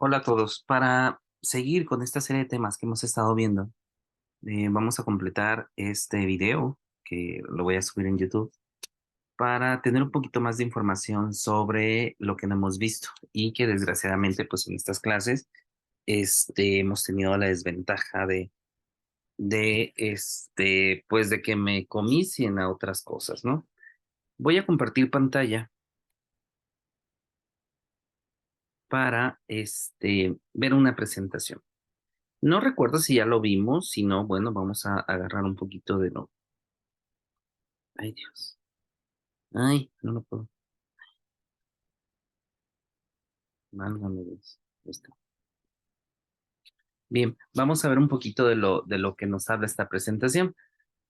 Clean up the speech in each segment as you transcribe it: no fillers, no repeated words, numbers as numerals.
Hola a todos. Para seguir con esta serie de temas que hemos estado viendo, vamos a completar este video que lo voy a subir en YouTube para tener un poquito más de información sobre lo que no hemos visto y que desgraciadamente pues en estas clases hemos tenido la desventaja de pues de que me comicien a otras cosas, ¿no? Voy a compartir pantalla para ver una presentación. No recuerdo si ya lo vimos, si no, bueno, vamos a agarrar un poquito de lo. Ay, Dios. Ay, no lo puedo. Válgame Dios. Ahí está. Bien, vamos a ver un poquito de lo que nos habla esta presentación.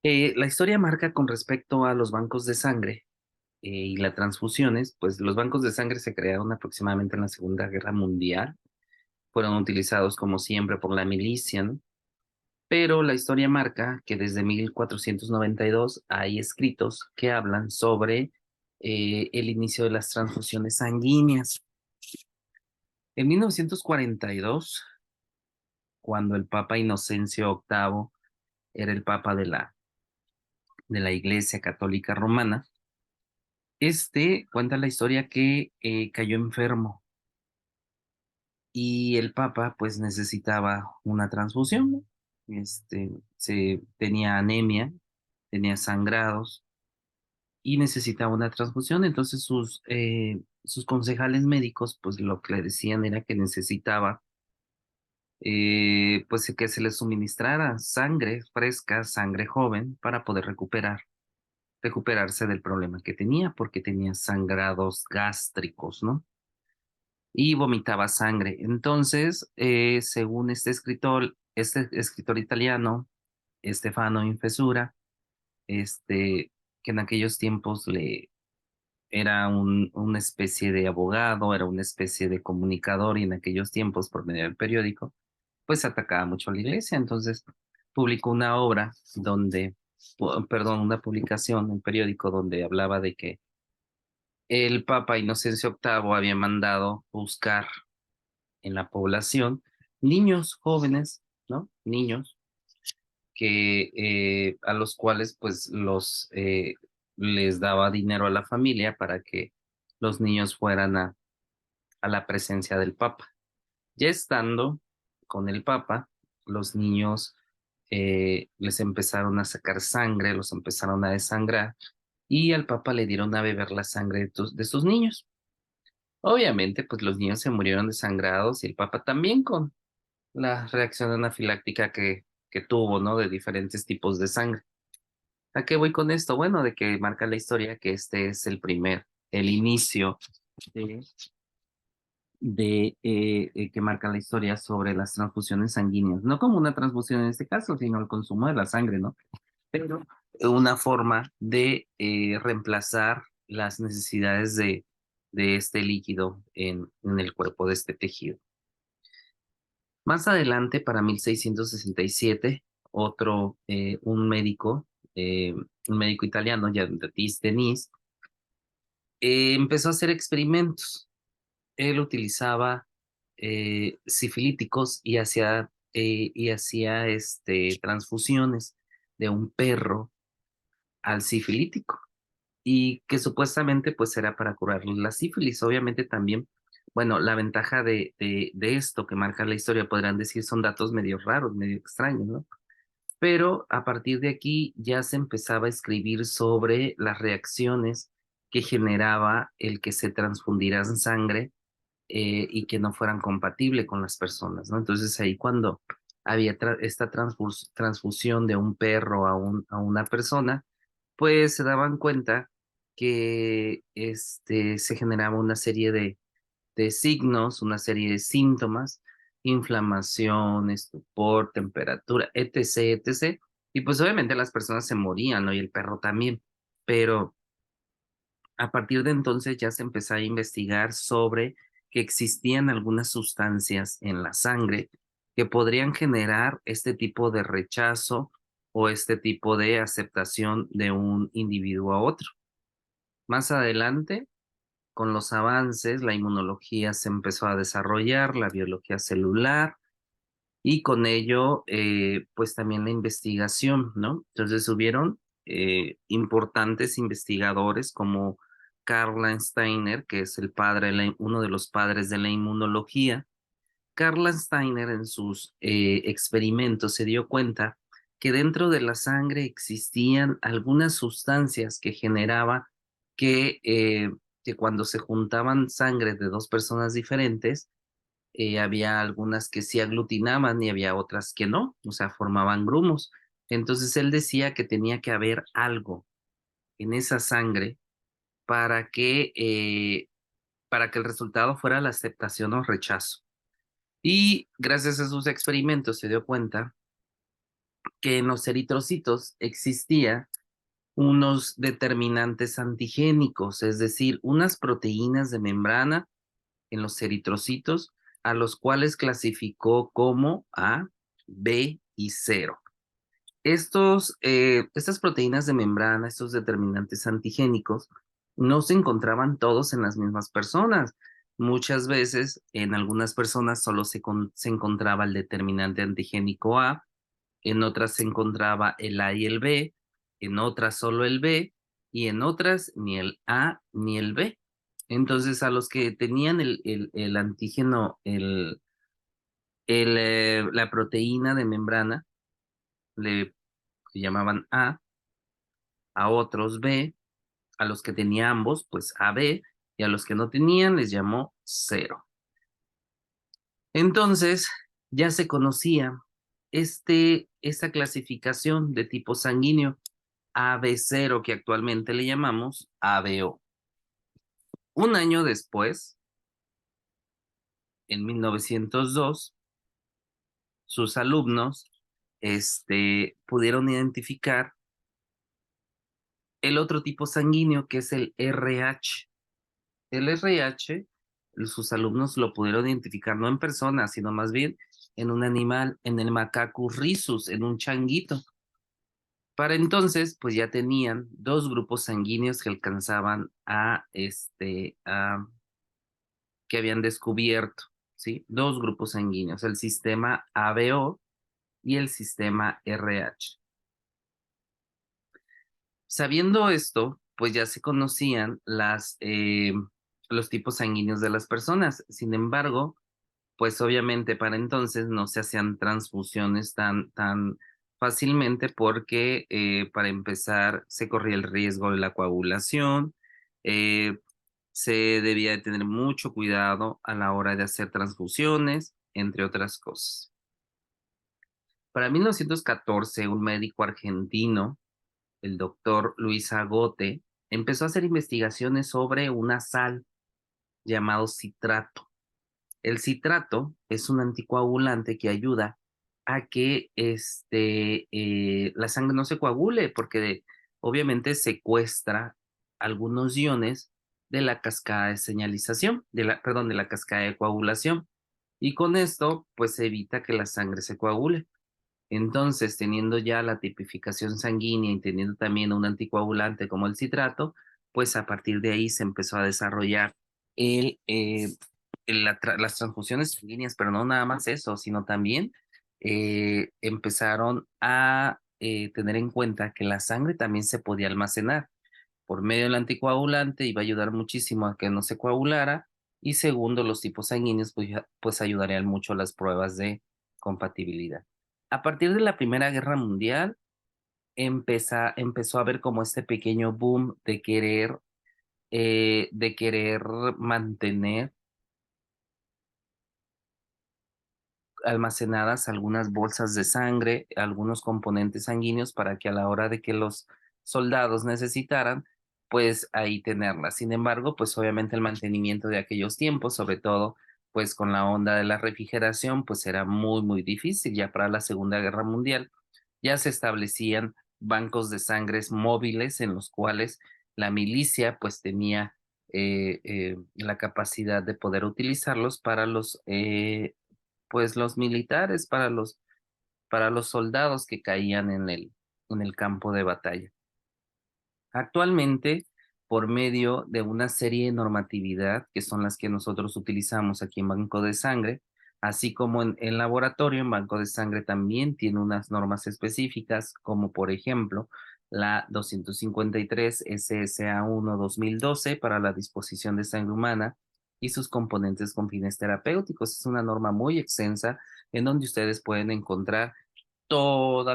La historia marca con respecto a los bancos de sangre y las transfusiones, pues los bancos de sangre se crearon aproximadamente en la Segunda Guerra Mundial. Fueron utilizados como siempre por la milicia, ¿no? Pero la historia marca que desde 1492 hay escritos que hablan sobre el inicio de las transfusiones sanguíneas. En 1942, cuando el Papa Inocencio octavo era el Papa de la Iglesia Católica Romana, cuenta la historia que cayó enfermo y el Papa pues necesitaba una transfusión, ¿no? Tenía anemia, tenía sangrados y necesitaba una transfusión. Entonces sus concejales médicos, pues lo que le decían era que necesitaba, pues que se le suministrara sangre fresca, sangre joven, para poder recuperarse del problema que tenía, porque tenía sangrados gástricos, ¿no? Y vomitaba sangre. Entonces, según este escritor italiano, Stefano Infesura, que en aquellos tiempos era una especie de abogado, era una especie de comunicador y en aquellos tiempos, por medio del periódico, pues atacaba mucho a la iglesia. Entonces publicó una obra perdón, una publicación en periódico donde hablaba de que el Papa Inocencio octavo había mandado buscar en la población niños jóvenes, ¿no? Niños que a los cuales pues les daba dinero a la familia para que los niños fueran a la presencia del Papa. Ya estando con el Papa, los niños les empezaron a sacar sangre, los empezaron a desangrar y al Papa le dieron a beber la sangre de sus niños. Obviamente, pues los niños se murieron desangrados y el Papa también con la reacción anafiláctica que tuvo, ¿no? De diferentes tipos de sangre. ¿A qué voy con esto? Bueno, de que marca la historia que este es el inicio de, que marca la historia sobre las transfusiones sanguíneas. No como una transfusión en este caso, sino el consumo de la sangre, ¿no? Pero una forma de reemplazar las necesidades de este líquido en el cuerpo de este tejido. Más adelante, para 1667, un médico italiano, Jean-Baptiste Denis, empezó a hacer experimentos. Él utilizaba sifilíticos y hacía transfusiones de un perro al sifilítico y que supuestamente pues era para curarle la sífilis. Obviamente también, bueno, la ventaja de esto que marca la historia, podrán decir, son datos medio raros, medio extraños, ¿no? Pero a partir de aquí ya se empezaba a escribir sobre las reacciones que generaba el que se transfundieran sangre y que no fueran compatibles con las personas, ¿no? Entonces ahí cuando había esta transfusión de un perro a una persona, pues se daban cuenta que se generaba una serie de signos, una serie de síntomas, inflamación, estupor, temperatura, etc., etc. Y pues obviamente las personas se morían, ¿no? Y el perro también. Pero a partir de entonces ya se empezó a investigar sobre que existían algunas sustancias en la sangre que podrían generar este tipo de rechazo o este tipo de aceptación de un individuo a otro. Más adelante, con los avances, la inmunología se empezó a desarrollar, la biología celular, y con ello, pues también la investigación, ¿no? Entonces hubieron importantes investigadores como Karl Landsteiner, que es el padre, uno de los padres de la inmunología. Karl Landsteiner en sus experimentos se dio cuenta que dentro de la sangre existían algunas sustancias que generaba que cuando se juntaban sangre de dos personas diferentes, había algunas que sí aglutinaban y había otras que no, o sea, formaban grumos. Entonces él decía que tenía que haber algo en esa sangre para para que el resultado fuera la aceptación o rechazo. Y gracias a sus experimentos se dio cuenta que en los eritrocitos existía unos determinantes antigénicos, es decir, unas proteínas de membrana en los eritrocitos, a los cuales clasificó como A, B y cero. Estas proteínas de membrana, estos determinantes antigénicos, no se encontraban todos en las mismas personas. Muchas veces en algunas personas solo se encontraba el determinante antigénico A, en otras se encontraba el A y el B, en otras solo el B y en otras ni el A ni el B. Entonces a los que tenían el antígeno, la proteína de membrana, le llamaban a otros B, a los que tenía ambos, pues AB, y a los que no tenían les llamó cero. Entonces, ya se conocía esta clasificación de tipo sanguíneo AB0 que actualmente le llamamos ABO. Un año después, en 1902, sus alumnos pudieron identificar el otro tipo sanguíneo que es el RH. El RH, sus alumnos lo pudieron identificar no en persona, sino más bien en un animal, en el Macacus rhesus, en un changuito. Para entonces, pues ya tenían dos grupos sanguíneos que alcanzaban que habían descubierto, ¿sí? Dos grupos sanguíneos, el sistema ABO y el sistema RH. Sabiendo esto, pues ya se conocían los tipos sanguíneos de las personas. Sin embargo, pues obviamente para entonces no se hacían transfusiones tan fácilmente porque para empezar se corría el riesgo de la coagulación, eh, se debía de tener mucho cuidado a la hora de hacer transfusiones, entre otras cosas. Para 1914, un médico argentino, el doctor Luis Agote, empezó a hacer investigaciones sobre una sal llamado citrato. El citrato es un anticoagulante que ayuda a que la sangre no se coagule, porque obviamente secuestra algunos iones de la cascada de señalización, perdón, de la cascada de coagulación. Y con esto, pues se evita que la sangre se coagule. Entonces, teniendo ya la tipificación sanguínea y teniendo también un anticoagulante como el citrato, pues a partir de ahí se empezó a desarrollar el, eh, las transfusiones sanguíneas, pero no nada más eso, sino también empezaron a tener en cuenta que la sangre también se podía almacenar por medio del anticoagulante, iba a ayudar muchísimo a que no se coagulara, y segundo, los tipos sanguíneos pues ayudarían mucho a las pruebas de compatibilidad. A partir de la Primera Guerra Mundial, empezó a haber como este pequeño boom de querer mantener almacenadas algunas bolsas de sangre, algunos componentes sanguíneos para que a la hora de que los soldados necesitaran, pues ahí tenerlas. Sin embargo, pues obviamente el mantenimiento de aquellos tiempos, sobre todo pues con la onda de la refrigeración, pues era muy difícil. Ya para la Segunda Guerra Mundial ya se establecían bancos de sangres móviles en los cuales la milicia pues tenía la capacidad de poder utilizarlos para pues los militares, para los soldados que caían en el campo de batalla. Actualmente, por medio de una serie de normatividad, que son las que nosotros utilizamos aquí en Banco de Sangre, así como en laboratorio, en Banco de Sangre también tiene unas normas específicas, como por ejemplo la 253 SSA1 2012 para la disposición de sangre humana y sus componentes con fines terapéuticos. Es una norma muy extensa en donde ustedes pueden encontrar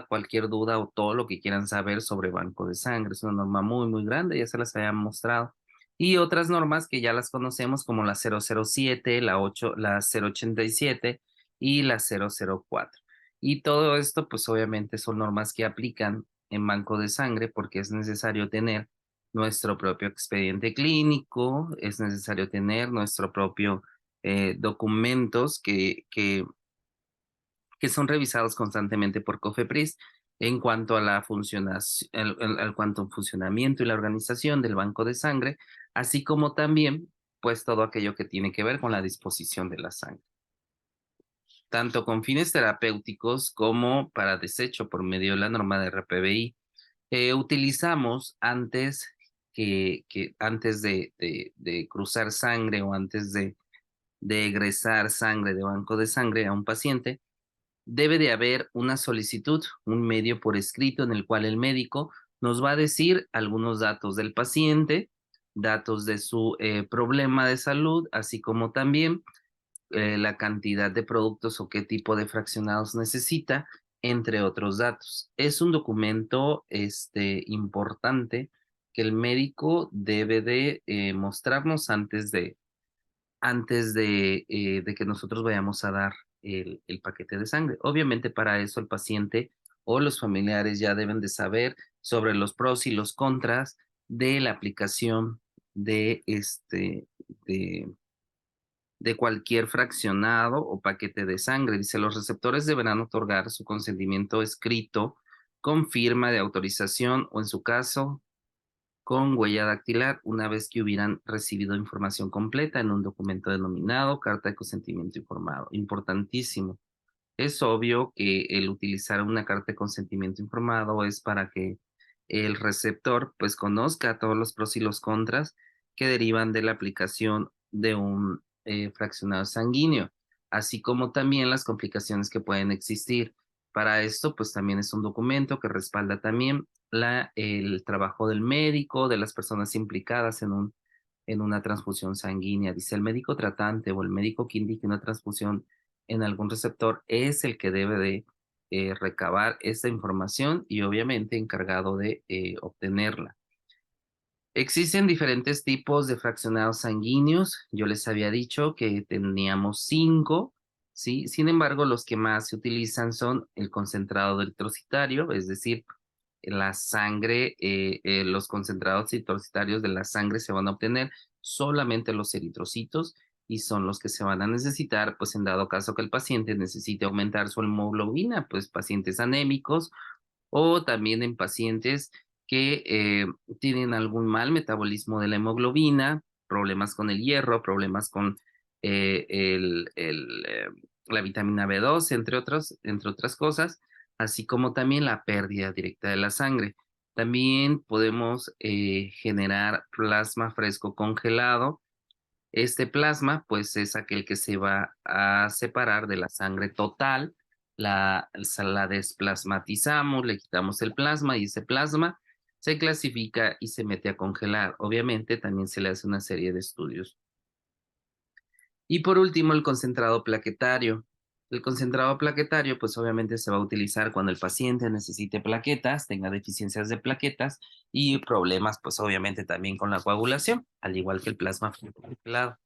cualquier duda o todo lo que quieran saber sobre banco de sangre. Es una norma muy, muy grande, ya se las había mostrado. Y otras normas que ya las conocemos como la 007, la 087 y la 004. Y todo esto, pues obviamente son normas que aplican en banco de sangre porque es necesario tener nuestro propio expediente clínico, es necesario tener nuestro propio documentos que son revisados constantemente por COFEPRIS en cuanto a la al cuanto al funcionamiento y la organización del banco de sangre, así como también, pues, todo aquello que tiene que ver con la disposición de la sangre, tanto con fines terapéuticos como para desecho por medio de la norma de RPBI. Utilizamos antes de cruzar sangre o antes de egresar sangre de banco de sangre a un paciente, debe de haber una solicitud, un medio por escrito en el cual el médico nos va a decir algunos datos del paciente, datos de su problema de salud, así como también la cantidad de productos o qué tipo de fraccionados necesita, entre otros datos. Es un documento importante que el médico debe de mostrarnos antes de que nosotros vayamos a dar el paquete de sangre. Obviamente para eso el paciente o los familiares ya deben de saber sobre los pros y los contras de la aplicación de de, de cualquier fraccionado o paquete de sangre. Dice, los receptores deberán otorgar su consentimiento escrito con firma de autorización o en su caso con huella dactilar una vez que hubieran recibido información completa en un documento denominado carta de consentimiento informado. Importantísimo. Es obvio que el utilizar una carta de consentimiento informado es para que el receptor pues conozca todos los pros y los contras que derivan de la aplicación de un fraccionado sanguíneo, así como también las complicaciones que pueden existir. Para esto pues también es un documento que respalda también el trabajo del médico, de las personas implicadas en una transfusión sanguínea. Dice el médico tratante o el médico que indique una transfusión en algún receptor es el que debe de recabar esta información y obviamente encargado de obtenerla. Existen diferentes tipos de fraccionados sanguíneos. Yo les había dicho que teníamos 5, ¿sí? Sin embargo, los que más se utilizan son el concentrado eritrocitario, es decir, la sangre, los concentrados eritrocitarios de la sangre se van a obtener solamente los eritrocitos y son los que se van a necesitar, pues en dado caso que el paciente necesite aumentar su hemoglobina, pues pacientes anémicos o también en pacientes que tienen algún mal metabolismo de la hemoglobina, problemas con el hierro, problemas con eh, el, el, eh, la vitamina B2, entre otras cosas, así como también la pérdida directa de la sangre. También podemos generar plasma fresco congelado. Este plasma, pues, es aquel que se va a separar de la sangre total, la desplasmatizamos, le quitamos el plasma y ese plasma se clasifica y se mete a congelar. Obviamente, también se le hace una serie de estudios. Y por último, el concentrado plaquetario. El concentrado plaquetario, pues obviamente se va a utilizar cuando el paciente necesite plaquetas, tenga deficiencias de plaquetas y problemas, pues obviamente también con la coagulación, al igual que el plasma congelado.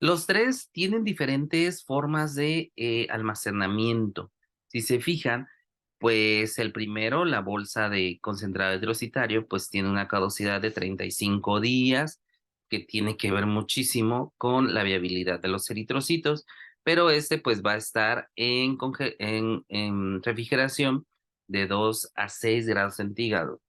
Los tres tienen diferentes formas de almacenamiento. Si se fijan, pues el primero, la bolsa de concentrado hidrocitario, pues tiene una caducidad de 35 días, que tiene que ver muchísimo con la viabilidad de los eritrocitos, pero este pues va a estar en refrigeración de 2 a 6 grados centígrados,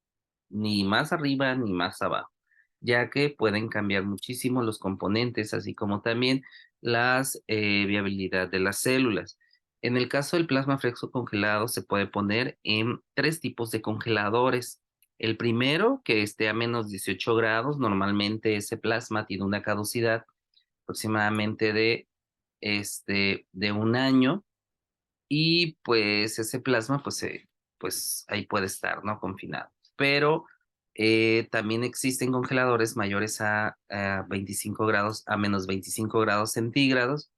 ni más arriba ni más abajo, ya que pueden cambiar muchísimo los componentes, así como también las viabilidad de las células. En el caso del plasma fresco congelado, se puede poner en 3 tipos de congeladores. El primero, que esté a menos 18 grados, normalmente ese plasma tiene una caducidad aproximadamente de un año y pues ese plasma pues ahí puede estar, ¿no? Confinado. Pero también existen congeladores mayores a 25 grados, a menos 25 grados centígrados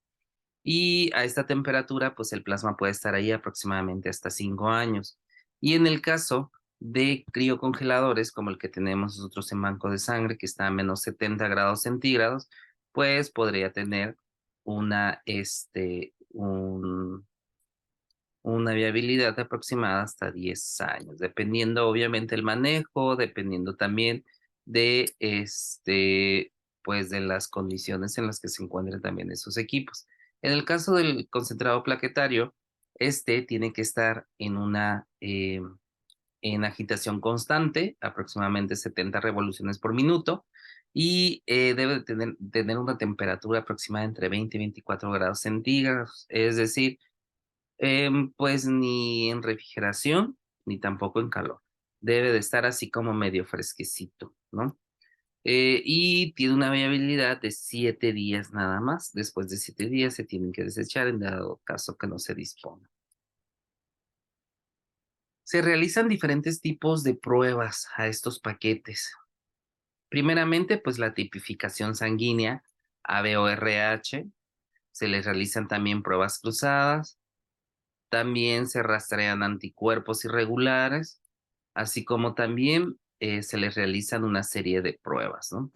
y a esta temperatura, pues el plasma puede estar ahí aproximadamente hasta 5 años. Y en el caso de criocongeladores, como el que tenemos nosotros en banco de sangre, que está a menos 70 grados centígrados, pues podría tener una, una viabilidad aproximada hasta 10 años, dependiendo obviamente el manejo, dependiendo también de pues de las condiciones en las que se encuentren también esos equipos. En el caso del concentrado plaquetario, este tiene que estar en agitación constante, aproximadamente 70 revoluciones por minuto, y debe tener una temperatura aproximada entre 20 y 24 grados centígrados, es decir, pues ni en refrigeración, ni tampoco en calor. Debe de estar así como medio fresquecito, ¿no? Y tiene una viabilidad de 7 días nada más. Después de 7 días se tienen que desechar en dado caso que no se disponga. Se realizan diferentes tipos de pruebas a estos paquetes. Primeramente, pues la tipificación sanguínea, ABO-RH. Se les realizan también pruebas cruzadas. También se rastrean anticuerpos irregulares, así como también se les realizan una serie de pruebas, ¿no?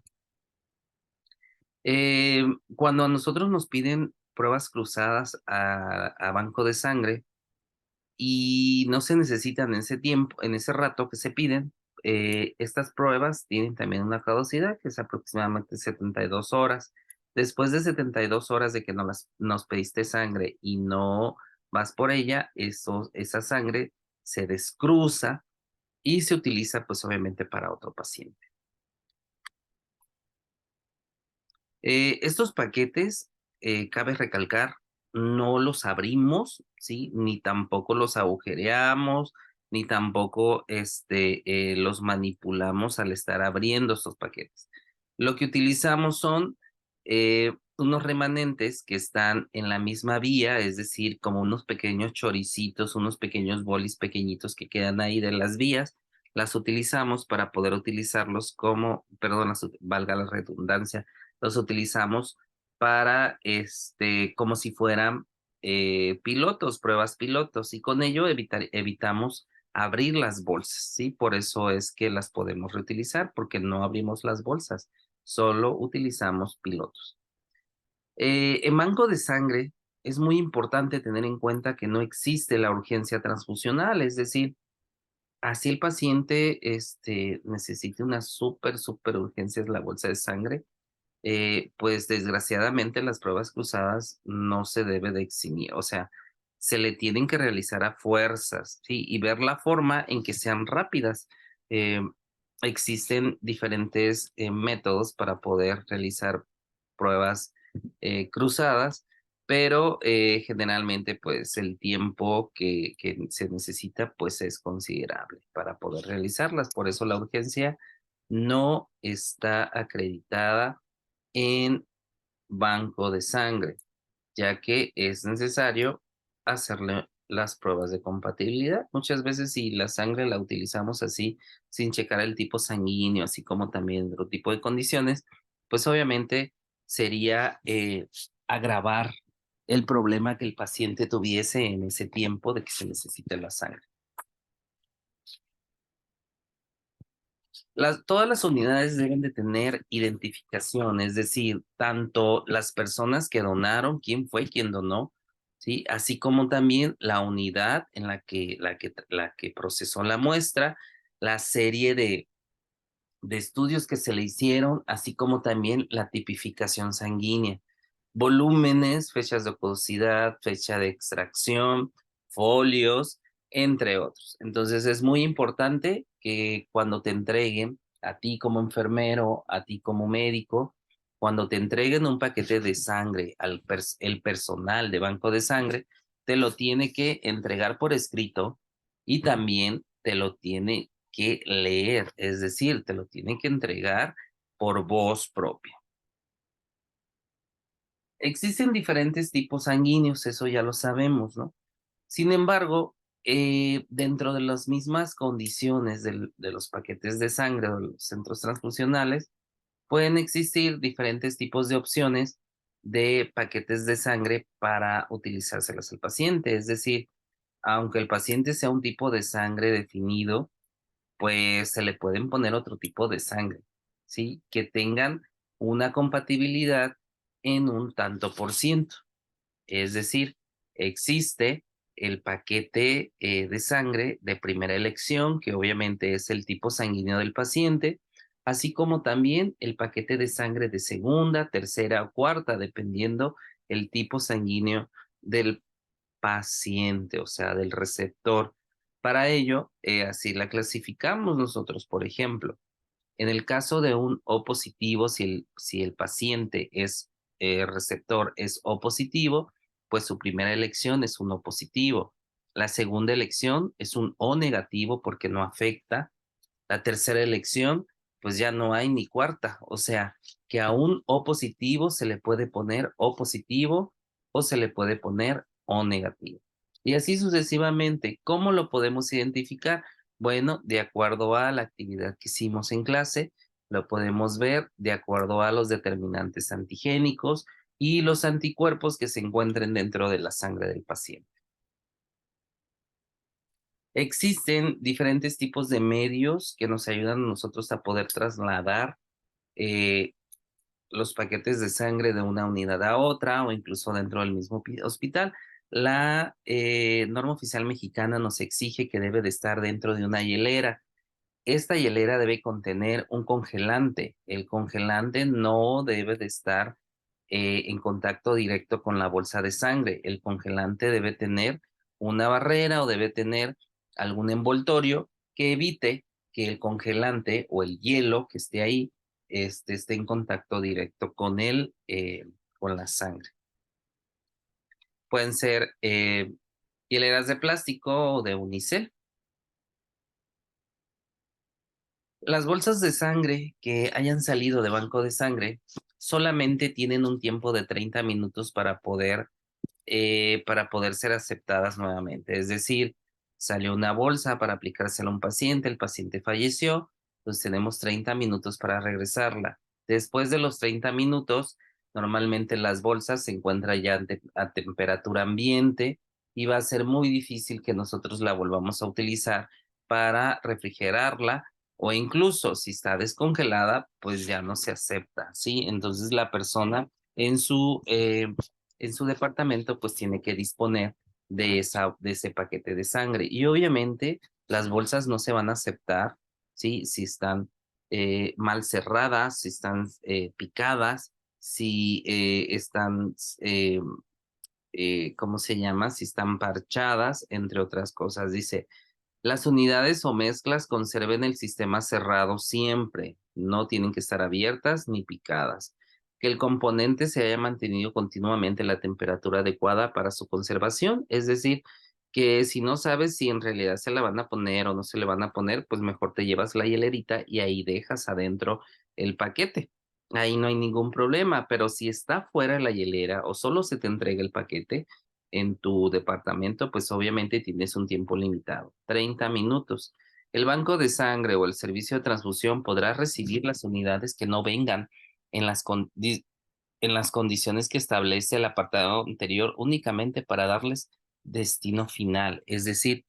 Cuando a nosotros nos piden pruebas cruzadas a banco de sangre y no se necesitan en ese tiempo, en ese rato que se piden, estas pruebas tienen también una caducidad que es aproximadamente 72 horas. Después de 72 horas de que nos pediste sangre y no vas por ella, esa sangre se descruza y se utiliza pues obviamente para otro paciente. Estos paquetes, cabe recalcar, no los abrimos, ¿sí? Ni tampoco los agujereamos, ni tampoco los manipulamos al estar abriendo estos paquetes. Lo que utilizamos son unos remanentes que están en la misma vía, es decir, como unos pequeños choricitos, unos pequeños bolis pequeñitos que quedan ahí de las vías, las utilizamos para poder utilizarlos como, perdón, valga la redundancia, los utilizamos para, como si fueran pilotos, pruebas pilotos, y con ello evitamos abrir las bolsas, ¿sí? Por eso es que las podemos reutilizar, porque no abrimos las bolsas, solo utilizamos pilotos. En banco de sangre es muy importante tener en cuenta que no existe la urgencia transfusional, es decir, así el paciente necesite una súper urgencia de la bolsa de sangre, pues desgraciadamente las pruebas cruzadas no se debe de eximir, o sea, se le tienen que realizar a fuerzas, ¿sí? Y ver la forma en que sean rápidas. Eh, Existen diferentes métodos para poder realizar pruebas cruzadas, pero generalmente pues el tiempo que se necesita pues es considerable para poder realizarlas. Por eso la urgencia no está acreditada en banco de sangre, ya que es necesario hacerle las pruebas de compatibilidad. Muchas veces si la sangre la utilizamos así, sin checar el tipo sanguíneo, así como también otro tipo de condiciones, pues obviamente sería agravar el problema que el paciente tuviese en ese tiempo de que se necesite la sangre. Todas las unidades deben de tener identificación, es decir, tanto las personas que donaron, quién fue quien donó, ¿sí? Así como también la unidad en la que procesó la muestra, la serie de estudios que se le hicieron, así como también la tipificación sanguínea, volúmenes, fechas de caducidad, fecha de extracción, folios, entre otros. Entonces es muy importante que cuando te entreguen, a ti como enfermero, a ti como médico, cuando te entreguen un paquete de sangre el personal de banco de sangre, te lo tiene que entregar por escrito y también te lo tiene que leer, es decir, te lo tiene que entregar por voz propia. Existen diferentes tipos sanguíneos, eso ya lo sabemos, ¿no? Sin embargo, dentro de las mismas condiciones de los paquetes de sangre o de los centros transfusionales, pueden existir diferentes tipos de opciones de paquetes de sangre para utilizárselas al paciente. Es decir, aunque el paciente sea un tipo de sangre definido, pues se le pueden poner otro tipo de sangre, ¿sí? Que tengan una compatibilidad en un tanto por ciento. Es decir, existe el paquete de sangre de primera elección, que obviamente es el tipo sanguíneo del paciente, así como también el paquete de sangre de segunda, tercera o cuarta, dependiendo el tipo sanguíneo del paciente, o sea, del receptor. Para ello, así la clasificamos nosotros, por ejemplo. En el caso de un O positivo, si el paciente es receptor es O positivo, pues su primera elección es un O positivo. La segunda elección es un O negativo porque no afecta. La tercera elección, pues ya no hay ni cuarta. O sea, que a un O positivo se le puede poner O positivo o se le puede poner O negativo. Y así sucesivamente. ¿Cómo lo podemos identificar? Bueno, de acuerdo a la actividad que hicimos en clase, lo podemos ver de acuerdo a los determinantes antigénicos y los anticuerpos que se encuentren dentro de la sangre del paciente. Existen diferentes tipos de medios que nos ayudan a nosotros a poder trasladar eh, los paquetes de sangre de una unidad a otra o incluso dentro del mismo hospital. La norma oficial mexicana nos exige que debe de estar dentro de una hielera. Esta hielera debe contener un congelante. El congelante no debe de estar en contacto directo con la bolsa de sangre. El congelante debe tener una barrera o debe tener algún envoltorio que evite que el congelante o el hielo que esté ahí esté en contacto directo con la sangre. Pueden ser hieleras de plástico o de unicel. Las bolsas de sangre que hayan salido de banco de sangre solamente tienen un tiempo de 30 minutos para poder ser aceptadas nuevamente. Es decir, salió una bolsa para aplicársela a un paciente, el paciente falleció, pues tenemos 30 minutos para regresarla. Después de los 30 minutos, normalmente las bolsas se encuentran ya a temperatura ambiente y va a ser muy difícil que nosotros la volvamos a utilizar para refrigerarla o incluso si está descongelada, pues ya no se acepta, ¿sí? Entonces la persona en su departamento pues tiene que disponer de ese paquete de sangre. Y obviamente las bolsas no se van a aceptar, ¿sí? Si están mal cerradas, si están picadas, si están, ¿cómo se llama? Si están parchadas, entre otras cosas. Dice, las unidades o mezclas conserven el sistema cerrado siempre, no tienen que estar abiertas ni picadas. Que el componente se haya mantenido continuamente a la temperatura adecuada para su conservación, es decir, que si no sabes si en realidad se la van a poner o no se le van a poner, pues mejor te llevas la hielerita y ahí dejas adentro el paquete. Ahí no hay ningún problema, pero si está fuera de la hielera o solo se te entrega el paquete, en tu departamento, pues obviamente tienes un tiempo limitado, 30 minutos. El banco de sangre o el servicio de transfusión podrá recibir las unidades que no vengan en en las condiciones que establece el apartado anterior únicamente para darles destino final. Es decir,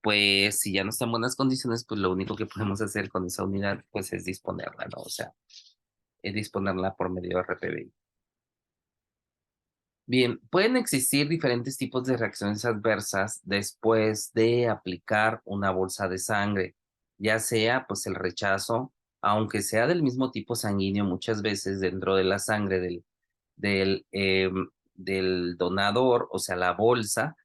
pues si ya no está en buenas condiciones, pues lo único que podemos hacer con esa unidad, pues es disponerla, ¿no? O sea, es disponerla por medio de RPBI. Bien, pueden existir diferentes tipos de reacciones adversas después de aplicar una bolsa de sangre, ya sea pues el rechazo, aunque sea del mismo tipo sanguíneo, muchas veces dentro de la sangre del donador, o sea, la bolsa,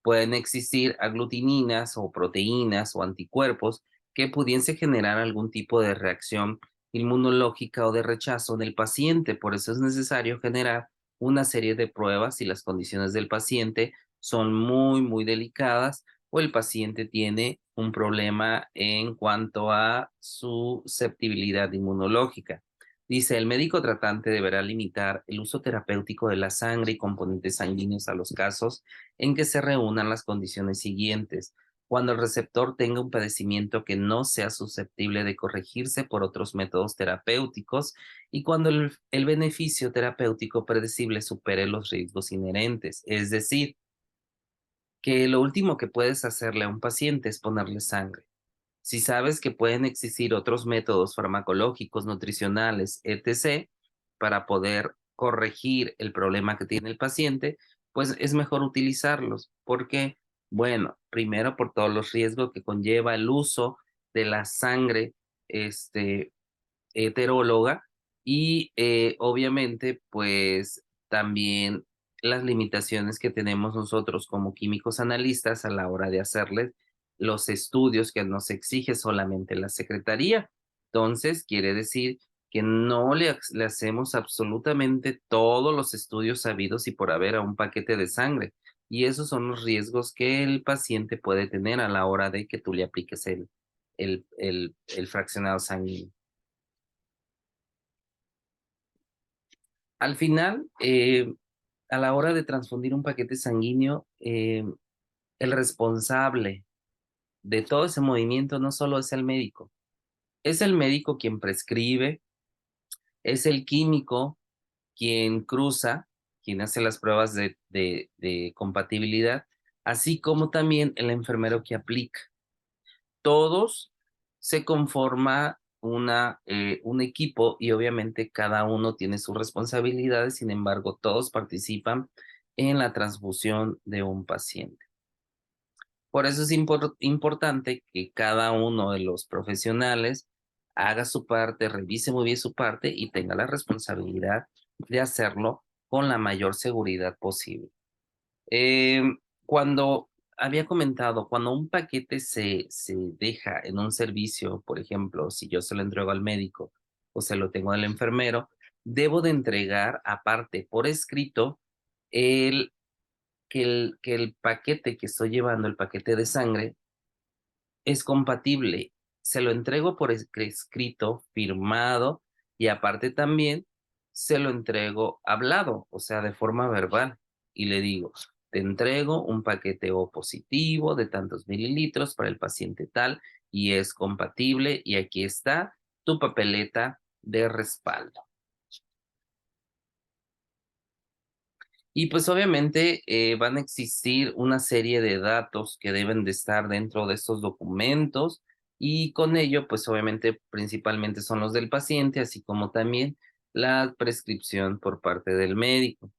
pueden existir aglutininas o proteínas o anticuerpos que pudiese generar algún tipo de reacción inmunológica o de rechazo en el paciente. Por eso es necesario generar una serie de pruebas si las condiciones del paciente son muy, muy delicadas o el paciente tiene un problema en cuanto a su susceptibilidad inmunológica. Dice, el médico tratante deberá limitar el uso terapéutico de la sangre y componentes sanguíneos a los casos en que se reúnan las condiciones siguientes. Cuando el receptor tenga un padecimiento que no sea susceptible de corregirse por otros métodos terapéuticos y cuando el beneficio terapéutico predecible supere los riesgos inherentes. Es decir, que lo último que puedes hacerle a un paciente es ponerle sangre. Si sabes que pueden existir otros métodos farmacológicos, nutricionales, etc., para poder corregir el problema que tiene el paciente, pues es mejor utilizarlos. Porque, bueno, primero por todos los riesgos que conlleva el uso de la sangre, este, heteróloga y obviamente pues también las limitaciones que tenemos nosotros como químicos analistas a la hora de hacerles los estudios que nos exige solamente la Secretaría. Entonces, quiere decir que no le hacemos absolutamente todos los estudios sabidos y por haber a un paquete de sangre. Y esos son los riesgos que el paciente puede tener a la hora de que tú le apliques el fraccionado sanguíneo. Al final, a la hora de transfundir un paquete sanguíneo, el responsable de todo ese movimiento no solo es el médico quien prescribe, es el químico quien cruza, quien hace las pruebas de compatibilidad, así como también el enfermero que aplica. Todos se conforma un equipo y obviamente cada uno tiene sus responsabilidades, sin embargo, todos participan en la transfusión de un paciente. Por eso es importante que cada uno de los profesionales haga su parte, revise muy bien su parte y tenga la responsabilidad de hacerlo con la mayor seguridad posible. Eh, Cuando había comentado, cuando un paquete se deja en un servicio, por ejemplo, si yo se lo entrego al médico o se lo tengo al enfermero, debo de entregar aparte por escrito el, que el paquete que estoy llevando, el paquete de sangre, es compatible. Se lo entrego por escrito, firmado, y aparte también se lo entrego hablado, o sea, de forma verbal. Y le digo, te entrego un paquete O positivo de tantos mililitros para el paciente tal, y es compatible, y aquí está tu papeleta de respaldo. Y pues obviamente van a existir una serie de datos que deben de estar dentro de estos documentos y con ello pues obviamente principalmente son los del paciente, así como también la prescripción por parte del médico.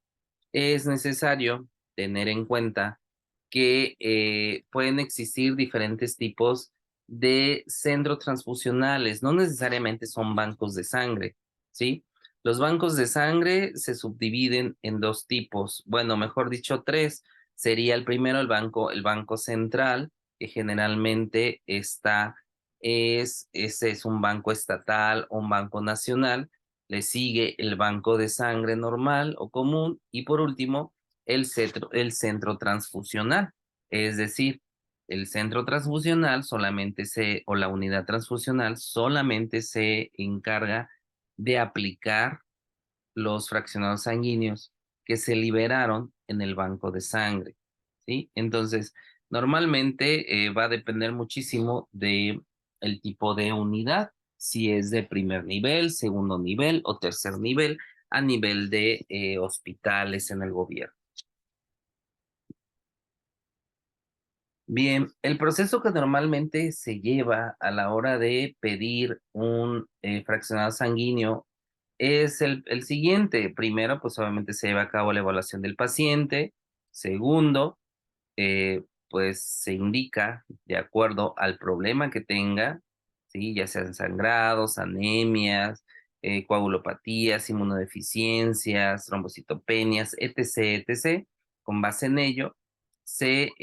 Es necesario tener en cuenta que pueden existir diferentes tipos de centros transfusionales, no necesariamente son bancos de sangre, ¿sí? Los bancos de sangre se subdividen en dos tipos, bueno, mejor dicho, tres. Sería el primero, el banco central, que generalmente ese es un banco estatal o un banco nacional. Le sigue el banco de sangre normal o común y por último el centro transfusional. Es decir, el centro transfusional o la unidad transfusional solamente se encarga de aplicar los fraccionados sanguíneos que se liberaron en el banco de sangre, ¿sí? Entonces, normalmente va a depender muchísimo de el tipo de unidad, si es de primer nivel, segundo nivel o tercer nivel, a nivel de hospitales en el gobierno. Bien, el proceso que normalmente se lleva a la hora de pedir un fraccionado sanguíneo es el siguiente. Primero, pues obviamente se lleva a cabo la evaluación del paciente. Segundo, pues se indica de acuerdo al problema que tenga, ¿sí? Ya sean sangrados, anemias, coagulopatías, inmunodeficiencias, trombocitopenias, etc., etc. Con base en ello, se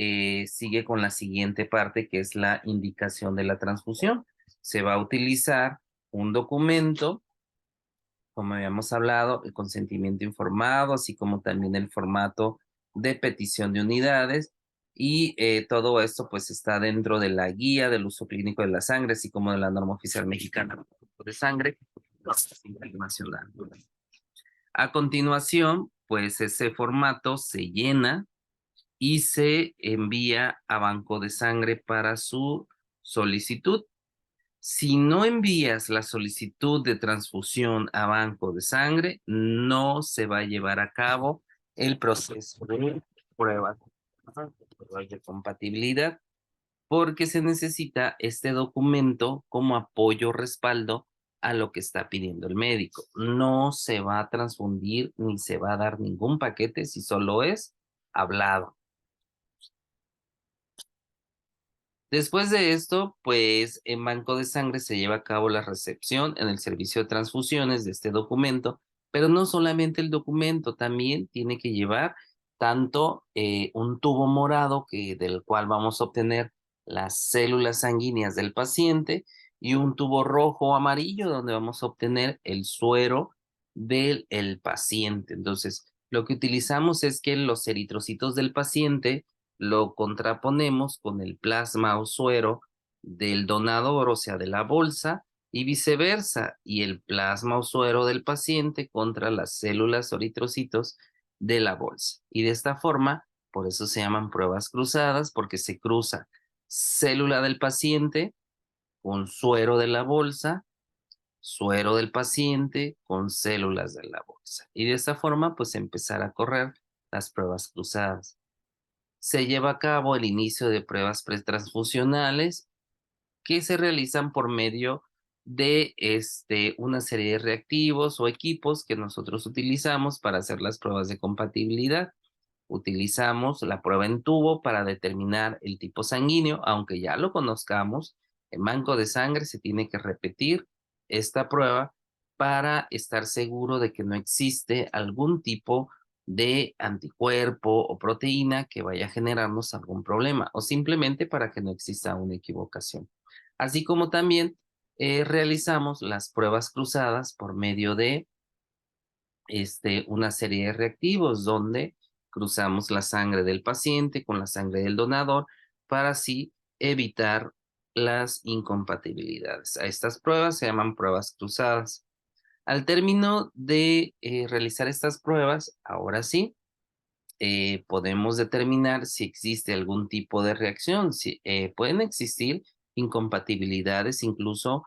sigue con la siguiente parte, que es la indicación de la transfusión. Se va a utilizar un documento, como habíamos hablado, el consentimiento informado, así como también el formato de petición de unidades Y todo esto pues está dentro de la guía del uso clínico de la sangre, así como de la norma oficial mexicana de sangre internacional. A continuación, pues ese formato se llena y se envía a Banco de Sangre para su solicitud. Si no envías la solicitud de transfusión a Banco de Sangre, no se va a llevar a cabo el proceso de pruebas, pruebas de compatibilidad, porque se necesita este documento como apoyo, respaldo a lo que está pidiendo el médico. No se va a transfundir ni se va a dar ningún paquete si solo es hablado. Después de esto, pues en Banco de Sangre se lleva a cabo la recepción en el servicio de transfusiones de este documento, pero no solamente el documento, también tiene que llevar tanto un tubo morado del cual vamos a obtener las células sanguíneas del paciente y un tubo rojo o amarillo donde vamos a obtener el suero del paciente. Entonces, lo que utilizamos es que los eritrocitos del paciente lo contraponemos con el plasma o suero del donador, o sea, de la bolsa, y viceversa, y el plasma o suero del paciente contra las células o eritrocitos de la bolsa. Y de esta forma, por eso se llaman pruebas cruzadas, porque se cruza célula del paciente con suero de la bolsa, suero del paciente con células de la bolsa. Y de esta forma, pues empezar a correr las pruebas cruzadas. Se lleva a cabo el inicio de pruebas pretransfusionales que se realizan por medio de una serie de reactivos o equipos que nosotros utilizamos para hacer las pruebas de compatibilidad. Utilizamos la prueba en tubo para determinar el tipo sanguíneo, aunque ya lo conozcamos. En banco de sangre se tiene que repetir esta prueba para estar seguro de que no existe algún tipo de anticuerpo o proteína que vaya a generarnos algún problema o simplemente para que no exista una equivocación. Así como también realizamos las pruebas cruzadas por medio de una serie de reactivos donde cruzamos la sangre del paciente con la sangre del donador para así evitar las incompatibilidades. A estas pruebas se llaman pruebas cruzadas. Al término de realizar estas pruebas, ahora sí, podemos determinar si existe algún tipo de reacción. Si, pueden existir incompatibilidades incluso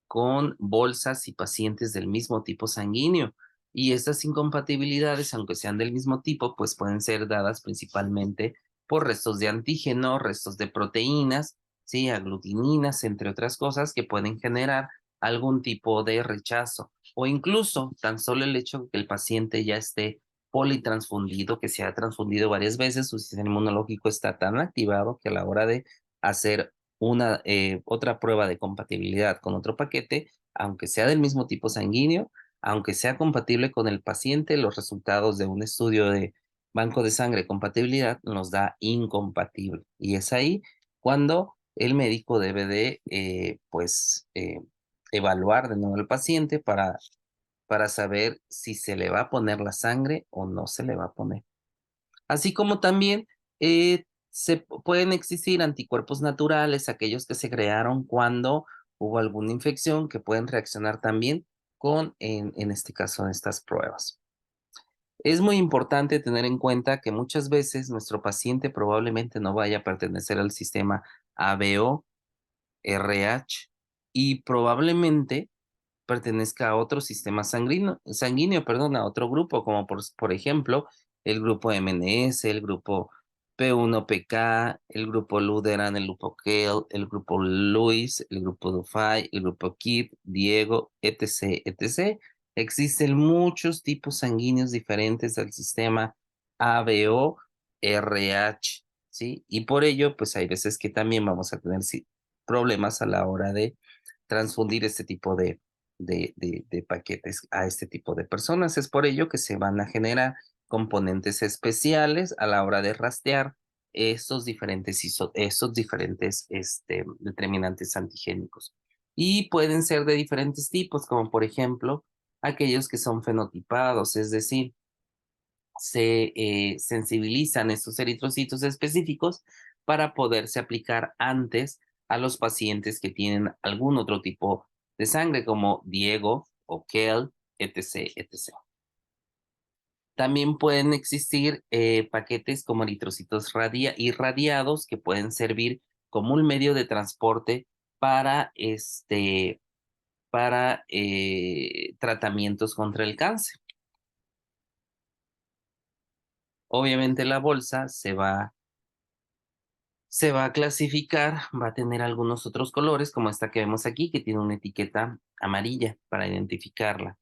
con bolsas y pacientes del mismo tipo sanguíneo. Y estas incompatibilidades, aunque sean del mismo tipo, pues pueden ser dadas principalmente por restos de antígeno, restos de proteínas, ¿sí? Aglutininas, entre otras cosas, que pueden generar algún tipo de rechazo. O incluso tan solo el hecho de que el paciente ya esté politransfundido, que se ha transfundido varias veces, su sistema inmunológico está tan activado que a la hora de hacer otra prueba de compatibilidad con otro paquete, aunque sea del mismo tipo sanguíneo, aunque sea compatible con el paciente, los resultados de un estudio de banco de sangre compatibilidad nos da incompatible. Y es ahí cuando el médico debe de, evaluar de nuevo al paciente para saber si se le va a poner la sangre o no se le va a poner. Así como también pueden existir anticuerpos naturales, aquellos que se crearon cuando hubo alguna infección, que pueden reaccionar también en este caso, en estas pruebas. Es muy importante tener en cuenta que muchas veces nuestro paciente probablemente no vaya a pertenecer al sistema ABO, RH y probablemente pertenezca a otro sistema sanguíneo, perdón, a otro grupo, como por ejemplo el grupo MNS, el grupo P1PK, el grupo Lutheran, el grupo Kell, el grupo Lewis, el grupo Dufay, el grupo Kip, Diego, etc., etc. Existen muchos tipos sanguíneos diferentes del sistema ABO, RH, ¿sí? Y por ello, pues hay veces que también vamos a tener problemas a la hora de transfundir este tipo de paquetes a este tipo de personas. Es por ello que se van a generar componentes especiales a la hora de rastrear estos diferentes determinantes antigénicos. Y pueden ser de diferentes tipos, como por ejemplo aquellos que son fenotipados, es decir, se sensibilizan estos eritrocitos específicos para poderse aplicar antes a los pacientes que tienen algún otro tipo de sangre, como Diego o Kel, etc., etc. También pueden existir paquetes como eritrocitos irradiados que pueden servir como un medio de transporte para, para tratamientos contra el cáncer. Obviamente la bolsa se va a clasificar, va a tener algunos otros colores, como esta que vemos aquí, que tiene una etiqueta amarilla para identificarla.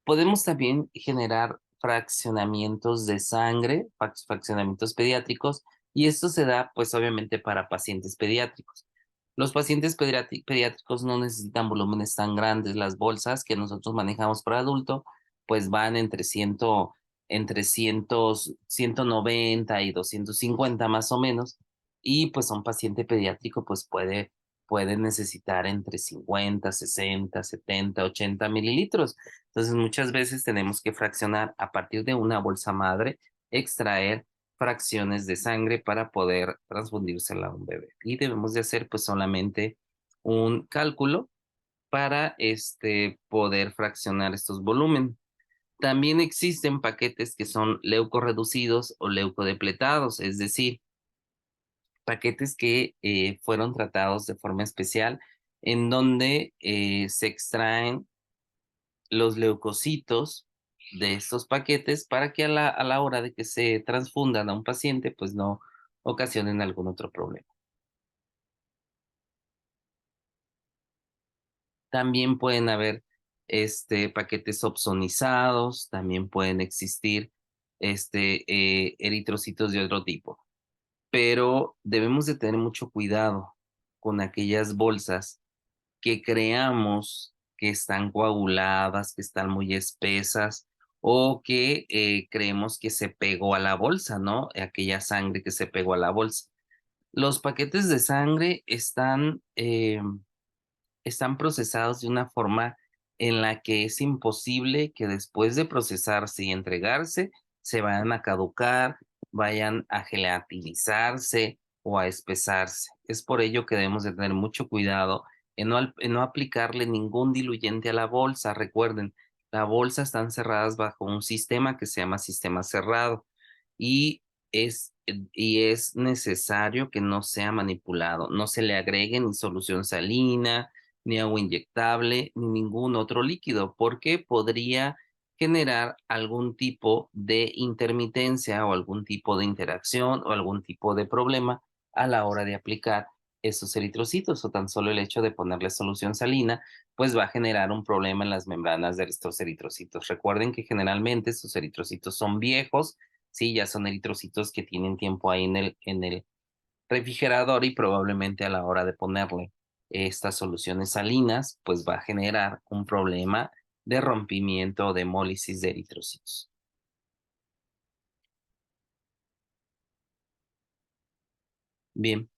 Podemos también generar fraccionamientos de sangre, fraccionamientos pediátricos, y esto se da, pues, obviamente para pacientes pediátricos. Los pacientes pediátricos no necesitan volúmenes tan grandes. Las bolsas que nosotros manejamos para adulto, pues van entre 190 y 250 más o menos. Y pues un paciente pediátrico, pues puede necesitar entre 50, 60, 70, 80 mililitros. Entonces, muchas veces tenemos que fraccionar a partir de una bolsa madre, extraer fracciones de sangre para poder transfundírsela a un bebé. Y debemos de hacer pues solamente un cálculo para poder fraccionar estos volúmenes. También existen paquetes que son leucorreducidos o leucodepletados, es decir, paquetes que fueron tratados de forma especial en donde se extraen los leucocitos de estos paquetes para que a la hora de que se transfundan a un paciente, pues no ocasionen algún otro problema. También pueden haber paquetes opsonizados, también pueden existir eritrocitos de otro tipo, pero debemos de tener mucho cuidado con aquellas bolsas que creamos que están coaguladas, que están muy espesas o que creemos que se pegó a la bolsa, ¿no? Aquella sangre que se pegó a la bolsa. Los paquetes de sangre están procesados de una forma en la que es imposible que después de procesarse y entregarse se vayan a caducar, vayan a gelatinizarse o a espesarse. Es por ello que debemos de tener mucho cuidado en no aplicarle ningún diluyente a la bolsa. Recuerden, la bolsa están cerradas bajo un sistema que se llama sistema cerrado y es necesario que no sea manipulado, no se le agregue ni solución salina, ni agua inyectable, ni ningún otro líquido, porque podría generar algún tipo de intermitencia o algún tipo de interacción o algún tipo de problema a la hora de aplicar esos eritrocitos o tan solo el hecho de ponerle solución salina, pues va a generar un problema en las membranas de estos eritrocitos. Recuerden que generalmente estos eritrocitos son viejos, sí, ya son eritrocitos que tienen tiempo ahí en el refrigerador y probablemente a la hora de ponerle estas soluciones salinas, pues va a generar un problema de rompimiento o de hemólisis de eritrocitos. Bien.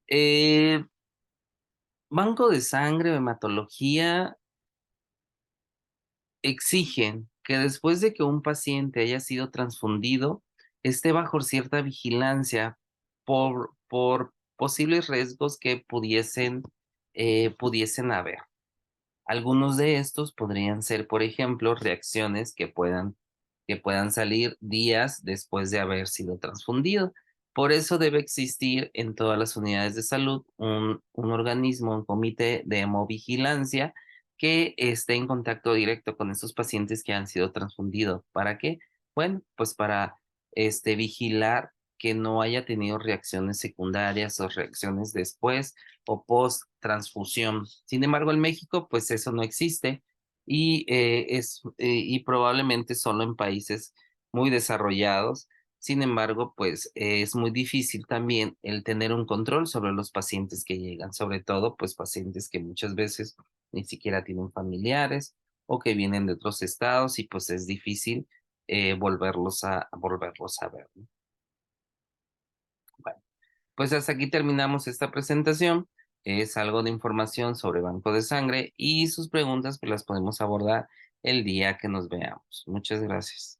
Eh, Banco de sangre o hematología exigen que después de que un paciente haya sido transfundido, esté bajo cierta vigilancia por posibles riesgos que pudiesen haber. Algunos de estos podrían ser, por ejemplo, reacciones que puedan salir días después de haber sido transfundido. Por eso debe existir en todas las unidades de salud un organismo, un comité de hemovigilancia que esté en contacto directo con estos pacientes que han sido transfundidos. ¿Para qué? Bueno, pues para vigilar que no haya tenido reacciones secundarias o reacciones después o post transfusión. Sin embargo, en México, pues eso no existe y probablemente solo en países muy desarrollados. Sin embargo, pues es muy difícil también el tener un control sobre los pacientes que llegan, sobre todo pues pacientes que muchas veces ni siquiera tienen familiares o que vienen de otros estados y pues es difícil volverlos a ver, ¿no? Bueno, pues hasta aquí terminamos esta presentación. Es algo de información sobre banco de sangre y sus preguntas pues las podemos abordar el día que nos veamos. Muchas gracias.